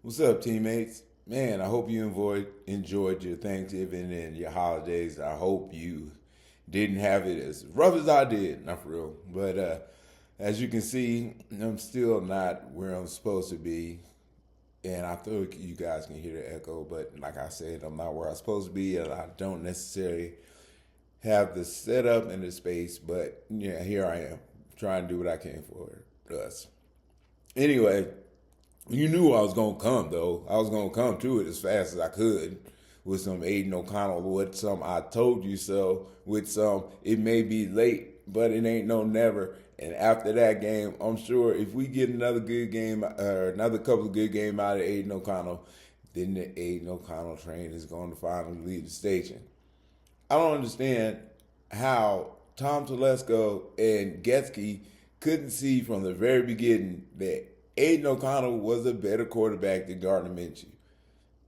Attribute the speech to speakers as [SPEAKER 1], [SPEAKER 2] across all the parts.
[SPEAKER 1] What's up, teammates? Man, I hope you enjoyed your Thanksgiving and your holidays. I hope you didn't have it as rough as I did, not for real. But as you can see, I'm still not where I'm supposed to be. And I feel you guys can hear the echo, but like I said, I'm not where I'm supposed to be, and I don't necessarily have the setup and the space. But yeah, here I am, trying to do what I can for us. Anyway, you knew I was gonna come though. I was gonna come to it as fast as I could with some Aiden O'Connell, with some I told you so, with some it may be late, but it ain't no never. And after that game, I'm sure if we get another good game or another couple of good games out of Aiden O'Connell, then the Aiden O'Connell train is going to finally leave the station. I don't understand how Tom Telesco and Getsky couldn't see from the very beginning that Aiden O'Connell was a better quarterback than Gardner Minshew.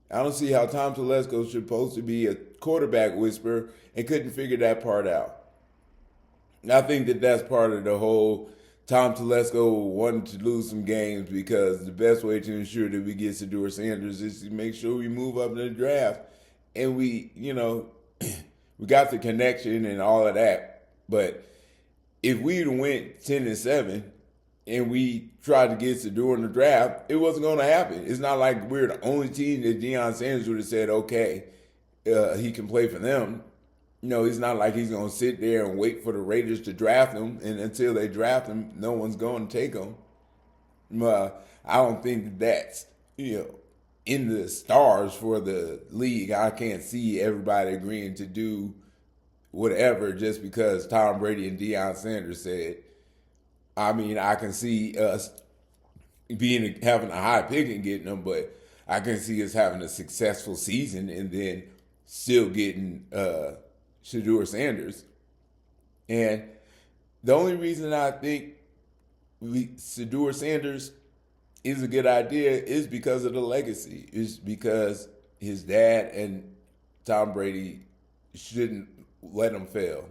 [SPEAKER 1] I don't see how Tom Telesco is supposed to be a quarterback whisperer and couldn't figure that part out. And I think that that's part of the whole Tom Telesco wanting to lose some games because the best way to ensure that we get Sador Sanders is to make sure we move up in the draft and we got the connection and all of that. But if we'd went 10-7 and we tried to get Sador in the draft, it wasn't going to happen. It's not like we're the only team that Deion Sanders would have said, okay, he can play for them. It's not like he's going to sit there and wait for the Raiders to draft him, and until they draft him, no one's going to take him. I don't think that's in the stars for the league. I can't see everybody agreeing to do whatever just because Tom Brady and Deion Sanders said. I mean, I can see us having a high pick and getting them, but I can see us having a successful season and then still getting Shedeur Sanders. And the only reason I think Shedeur Sanders is a good idea is because of the legacy. Is because his dad and Tom Brady shouldn't let him fail.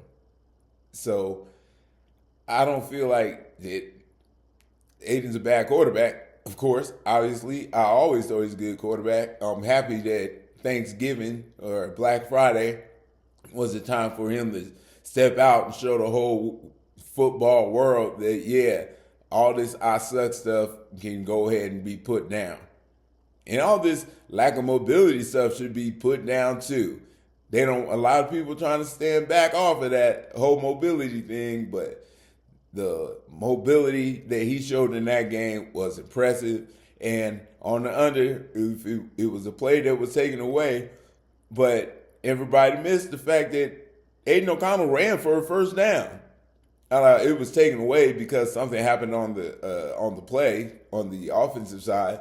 [SPEAKER 1] So I don't feel like that Aiden's a bad quarterback. Of course, obviously, I always thought he's a good quarterback. I'm happy that Thanksgiving or Black Friday was the time for him to step out and show the whole football world that, yeah, all this I suck stuff can go ahead and be put down. And all this lack of mobility stuff should be put down too. They don't, a lot of people trying to stand back off of that whole mobility thing, but the mobility that he showed in that game was impressive. And on the under, it was a play that was taken away, but everybody missed the fact that Aiden O'Connell ran for a first down. It was taken away because something happened on the play on the offensive side,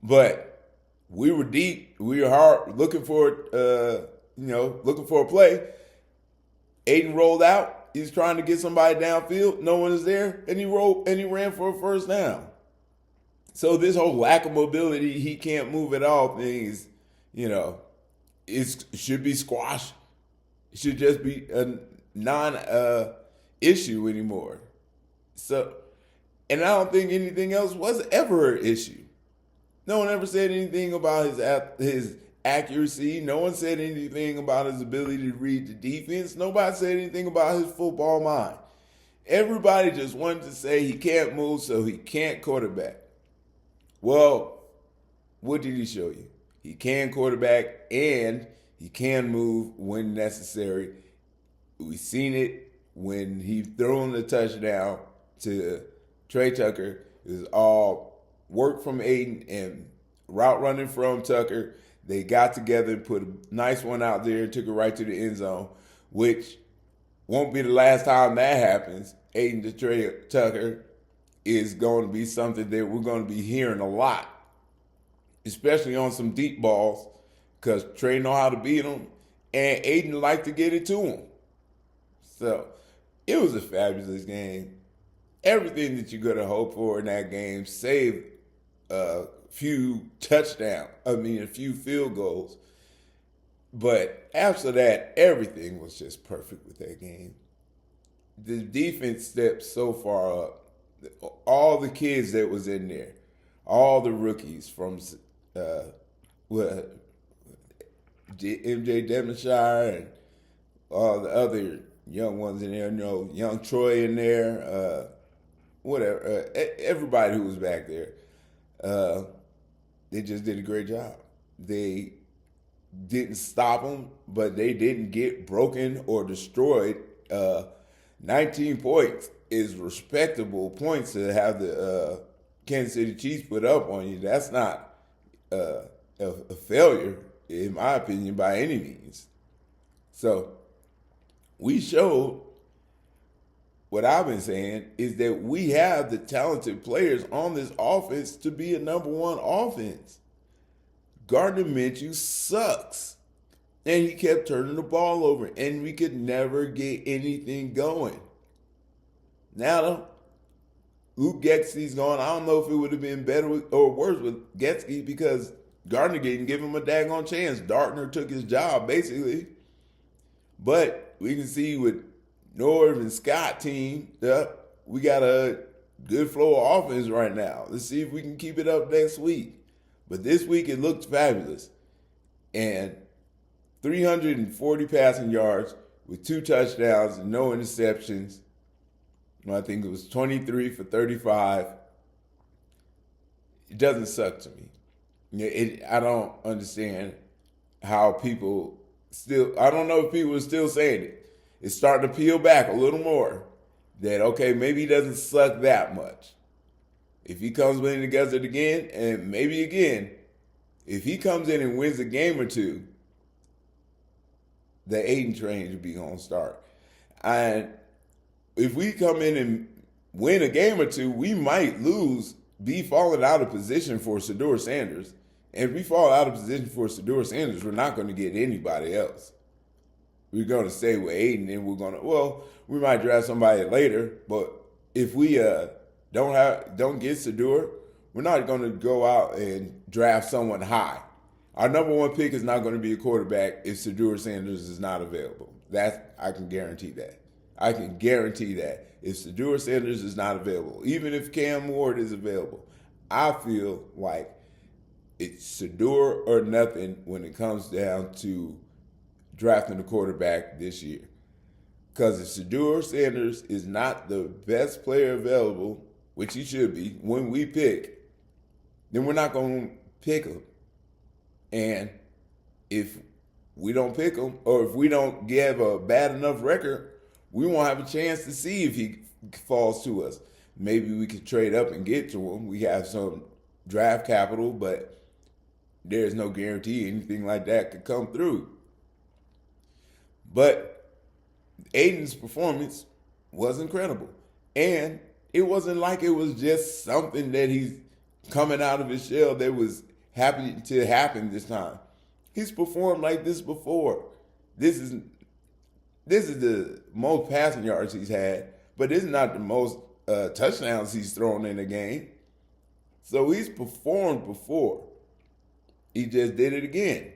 [SPEAKER 1] but we were deep. We were hard looking for looking for a play. Aiden rolled out. He's trying to get somebody downfield. No one is there, and he ran for a first down. So this whole lack of mobility, he can't move at all thing is, it should be squashed. It should just be a non issue anymore. So, and I don't think anything else was ever an issue. No one ever said anything about his accuracy. No one said anything about his ability to read the defense. Nobody said anything about his football mind. Everybody just wanted to say he can't move, so he can't quarterback. Well, what did he show you? He can quarterback and he can move when necessary. We've seen it when he thrown the touchdown to Trey Tucker. It was all work from Aiden and route running from Tucker. They got together and put a nice one out there and took it right to the end zone, which won't be the last time that happens. Aiden to Trey Tucker is going to be something that we're going to be hearing a lot, especially on some deep balls, because Trey know how to beat them, and Aiden like to get it to him. So it was a fabulous game. Everything that you could have hoped for in that game, save a few a few field goals. But after that, everything was just perfect with that game. The defense stepped so far up. All the kids that was in there, all the rookies from what MJ Devonshire and all the other young ones in there. Young Troy in there. Whatever. Everybody who was back there. They just did a great job. They didn't stop them, but they didn't get broken or destroyed. 19 points is respectable points to have the Kansas City Chiefs put up on you. That's not a failure, in my opinion, by any means. So we showed what I've been saying is that we have the talented players on this offense to be a number one offense. Gardner Minshew sucks. And he kept turning the ball over, and we could never get anything going. Now, Luke Getsky's gone. I don't know if it would have been better or worse with Getsky because Gardner didn't give him a daggone chance. Dartner took his job, basically. But we can see with Norv and Scott team, we got a good flow of offense right now. Let's see if we can keep it up next week. But this week it looked fabulous. And 340 passing yards with 2 touchdowns and no interceptions. I think it was 23 for 35. It doesn't suck to me. I don't understand how people I don't know if people are still saying it. It's starting to peel back a little more that, okay, maybe he doesn't suck that much. If he comes in and does it again, and maybe again, if he comes in and wins a game or two, the Aiden train should be going to start. And if we come in and win a game or two, we might be falling out of position for Shedeur Sanders. And if we fall out of position for Shedeur Sanders, we're not going to get anybody else. We're going to stay with Aiden, and we might draft somebody later, but if we don't get Shedeur, we're not going to go out and draft someone high. Our number one pick is not going to be a quarterback if Shedeur Sanders is not available. I can guarantee that. I can guarantee that if Shedeur Sanders is not available, even if Cam Ward is available, I feel like it's Shedeur or nothing when it comes down to drafting a quarterback this year. Because if Shedeur Sanders is not the best player available, which he should be, when we pick, then we're not going to pick him. And if we don't pick him, or if we don't give a bad enough record, we won't have a chance to see if he falls to us. Maybe we could trade up and get to him. We have some draft capital, but there's no guarantee anything like that could come through. But Aiden's performance was incredible. And it wasn't like it was just something that he's coming out of his shell that was happy to happen this time. He's performed like this before. This is the most passing yards he's had, but this is not the most touchdowns he's thrown in a game. So he's performed before. He just did it again.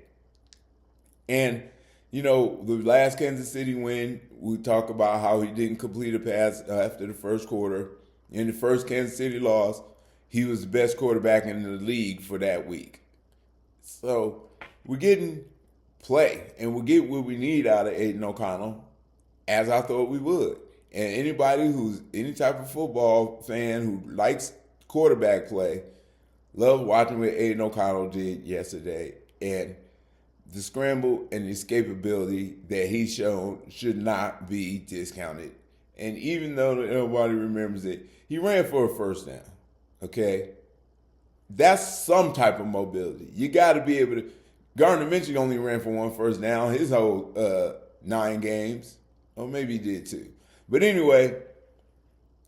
[SPEAKER 1] And, the last Kansas City win, we talk about how he didn't complete a pass after the first quarter. In the first Kansas City loss, he was the best quarterback in the league for that week. So we're getting play, and we'll get what we need out of Aiden O'Connell, as I thought we would. And anybody who's any type of football fan who likes quarterback play, love watching what Aiden O'Connell did yesterday. And the scramble and the escapability that he's shown should not be discounted. And even though nobody remembers it, he ran for a first down, okay? That's some type of mobility. You got to be able to. Gardner Minshew only ran for 1 first down his whole 9 games. Or maybe he did 2. But anyway,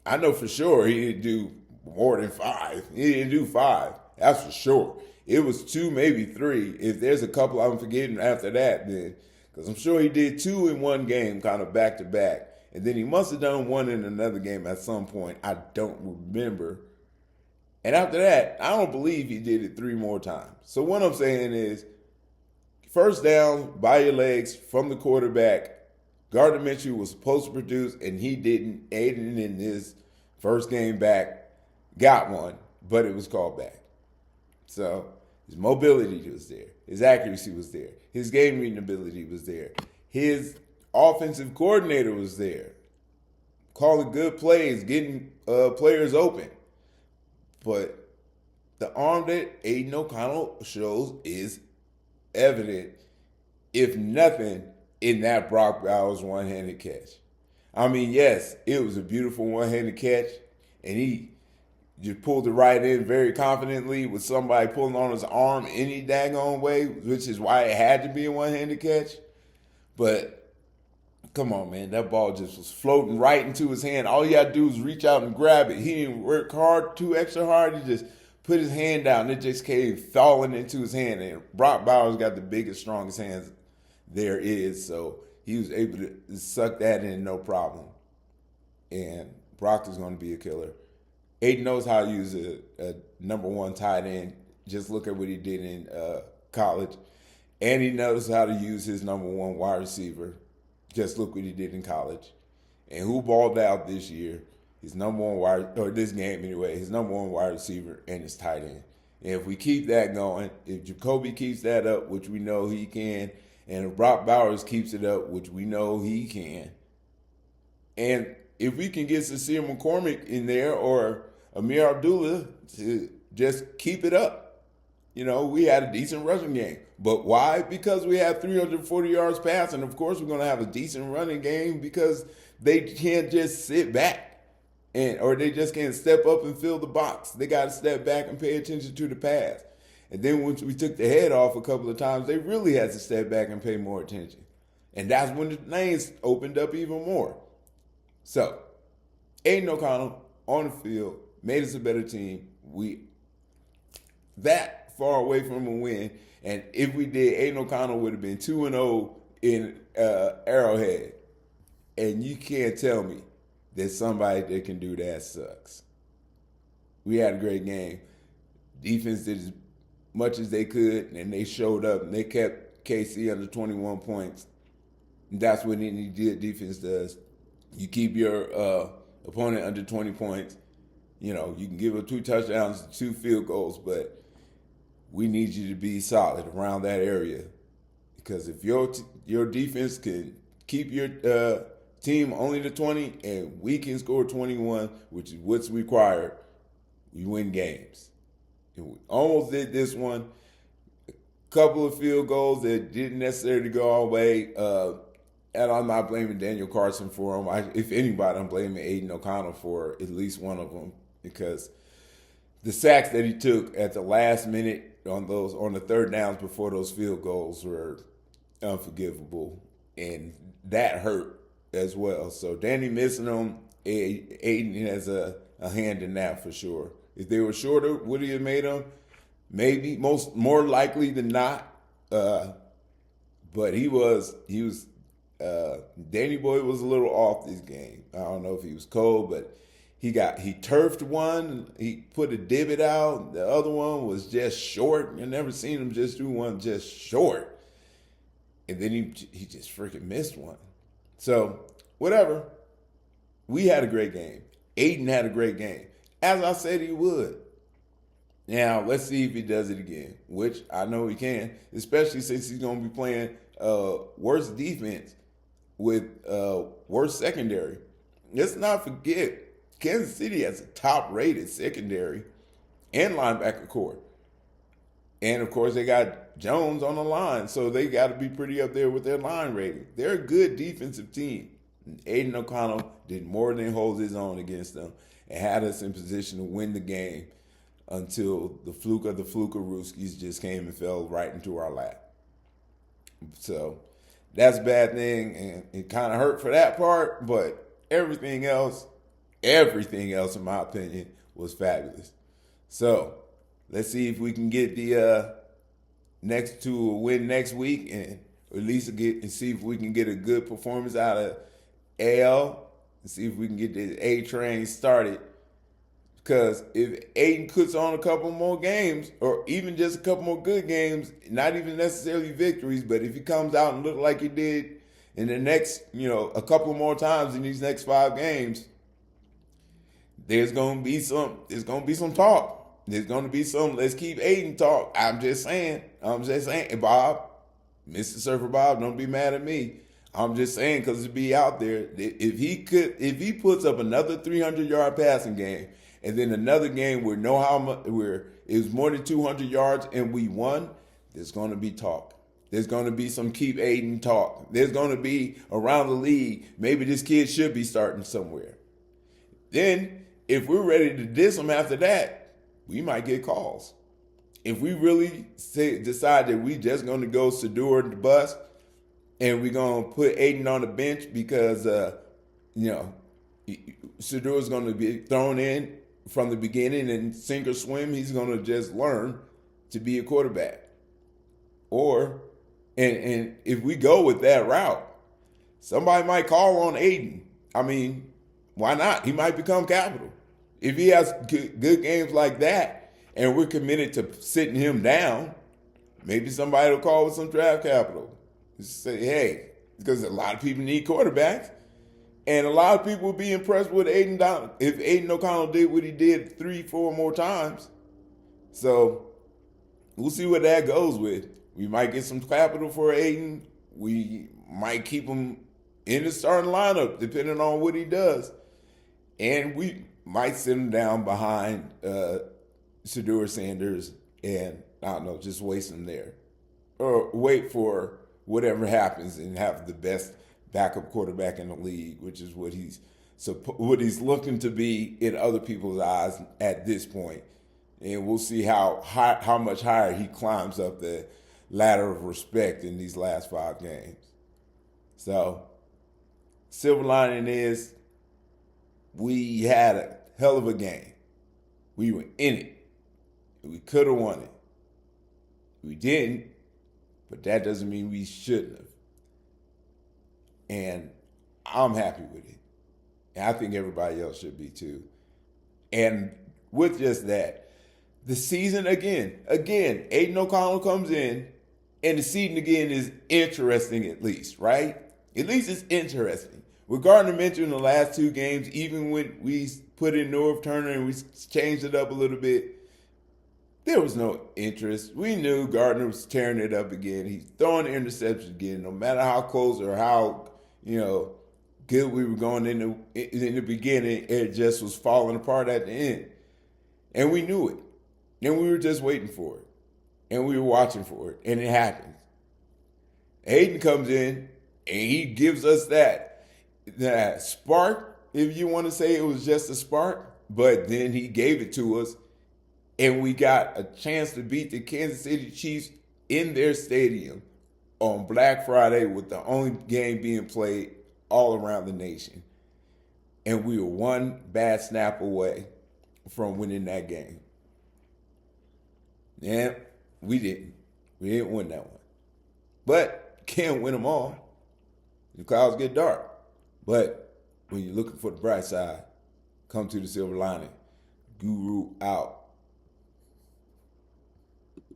[SPEAKER 1] I know for sure he didn't do more than 5. He didn't do 5. That's for sure. It was 2, maybe 3. If there's a couple I'm forgetting after that, then. Because I'm sure he did 2 in one game, kind of back to back. And then he must have done 1 in another game at some point. I don't remember. And after that, I don't believe he did it 3 more times. So what I'm saying is, first down by your legs from the quarterback. Gardner Minshew was supposed to produce, and he didn't. Aiden in his first game back got one, but it was called back. So His mobility was there. His accuracy was there. His game reading ability was there. His offensive coordinator was there, calling good plays, getting players open. But the arm that Aiden O'Connell shows is evident, if nothing, in that Brock Bowers one-handed catch. I mean, yes, it was a beautiful one-handed catch, and he just pulled it right in very confidently with somebody pulling on his arm any daggone way, which is why it had to be a one-handed catch. But come on, man, that ball just was floating right into his hand. All he had to do was reach out and grab it. He didn't work hard, too extra hard. He just put his hand down. It just came falling into his hand. And Brock Bowers got the biggest, strongest hands there is. So he was able to suck that in no problem. And Brock is going to be a killer. Aiden knows how to use a number one tight end. Just look at what he did in college. And he knows how to use his number one wide receiver. Just look what he did in college. And who balled out this year? His number one wide, or this game anyway, his number one wide receiver and his tight end. And if we keep that going, if Jacoby keeps that up, which we know he can, and if Brock Bowers keeps it up, which we know he can, and if we can get Sincere McCormick in there or Amir Abdullah to just keep it up, we had a decent rushing game. But why? Because we have 340 yards passing. Of course, we're going to have a decent running game because they can't just sit back or they just can't step up and fill the box. They got to step back and pay attention to the pass. And then once we took the head off a couple of times, they really had to step back and pay more attention. And that's when the lanes opened up even more. So, Aiden O'Connell on the field made us a better team. We that far away from a win. And if we did, Aiden O'Connell would have been 2-0 in Arrowhead. And you can't tell me that somebody that can do that sucks. We had a great game. Defense did as much as they could, and they showed up, and they kept KC under 21 points. And that's what any defense does. You keep your opponent under 20 points. You can give up 2 touchdowns, 2 field goals, but we need you to be solid around that area. Because if your defense can keep your team only to 20 and we can score 21, which is what's required, we win games. And we almost did this one. A couple of field goals that didn't necessarily go our way. And I'm not blaming Daniel Carson for them. If anybody, I'm blaming Aiden O'Connell for at least one of them, because the sacks that he took at the last minute on the third downs before those field goals were unforgivable, and that hurt as well. So Danny missing them, Aiden has a hand in that for sure. If they were shorter, would he have made them? Maybe, more likely than not. But he was Danny Boy was a little off this game. I don't know if he was cold, but he turfed one. He put a divot out. The other one was just short. You never seen him just do one just short. And then he just freaking missed one. So, whatever. We had a great game. Aiden had a great game, as I said he would. Now, let's see if he does it again, which I know he can, especially since he's going to be playing worse defense with worse secondary. Let's not forget, Kansas City has a top-rated secondary and linebacker core. And, of course, they got Jones on the line, so they got to be pretty up there with their line rating. They're a good defensive team. Aiden O'Connell did more than hold his own against them and had us in position to win the game until the fluke of the Flukerooskies just came and fell right into our lap. So that's a bad thing, and it kind of hurt for that part, but everything else, in my opinion, was fabulous. So let's see if we can get the next to a win next week, and at least see if we can get a good performance out of AL and see if we can get the A train started. Because if Aiden puts on a couple more games, or even just a couple more good games, not even necessarily victories, but if he comes out and look like he did in the next, a couple more times in these next 5 games, there's gonna be some talk. There's going to be some let's keep Aiden talk. I'm just saying. Bob, Mr. Surfer Bob, don't be mad at me. I'm just saying because it'd be out there. If he puts up another 300-yard passing game, and then another game where it was more than 200 yards and we won, there's going to be talk. There's going to be some keep Aiden talk. There's going to be around the league, maybe this kid should be starting somewhere. Then, if we're ready to diss him after that, we might get calls. If we really decide that we just going to go Sador the bus and we're going to put Aiden on the bench because, Sador is going to be thrown in from the beginning and sink or swim, he's going to just learn to be a quarterback. And if we go with that route, somebody might call on Aiden. I mean, why not? He might become capital. If he has good games like that and we're committed to sitting him down, maybe somebody will call with some draft capital. Just say, hey, because a lot of people need quarterbacks. And a lot of people will be impressed with Aiden Donald if Aiden O'Connell did what he did 3-4 more times. So we'll see what that goes with. We might get some capital for Aiden. We might keep him in the starting lineup, depending on what he does. And we might sit him down behind Shedeur Sanders and, I don't know, just waste him there. Or wait for whatever happens and have the best backup quarterback in the league, which is what he's looking to be in other people's eyes at this point. And we'll see how much higher he climbs up the ladder of respect in these last 5 games. So, silver lining is we had a hell of a game. We were in it. We could have won it. We didn't, but that doesn't mean we shouldn't have. And I'm happy with it. And I think everybody else should be too. And with just that, the season again, Aiden O'Connell comes in, and the season again is interesting at least, right? At least it's interesting. With Gardner Minshew in the last 2 games, even when we put in Norv Turner and we changed it up a little bit, there was no interest. We knew Gardner was tearing it up again. He's throwing interceptions again, no matter how close or how, good we were going in the beginning. It just was falling apart at the end. And we knew it. And we were just waiting for it. And we were watching for it. And it happened. Aiden comes in and he gives us that spark, if you want to say it was just a spark. But then he gave it to us. And we got a chance to beat the Kansas City Chiefs in their stadium on Black Friday with the only game being played all around the nation. And we were one bad snap away from winning that game. Yeah, we didn't. We didn't win that one. But can't win them all. The clouds get dark. But when you're looking for the bright side, come to the silver lining. Guru out.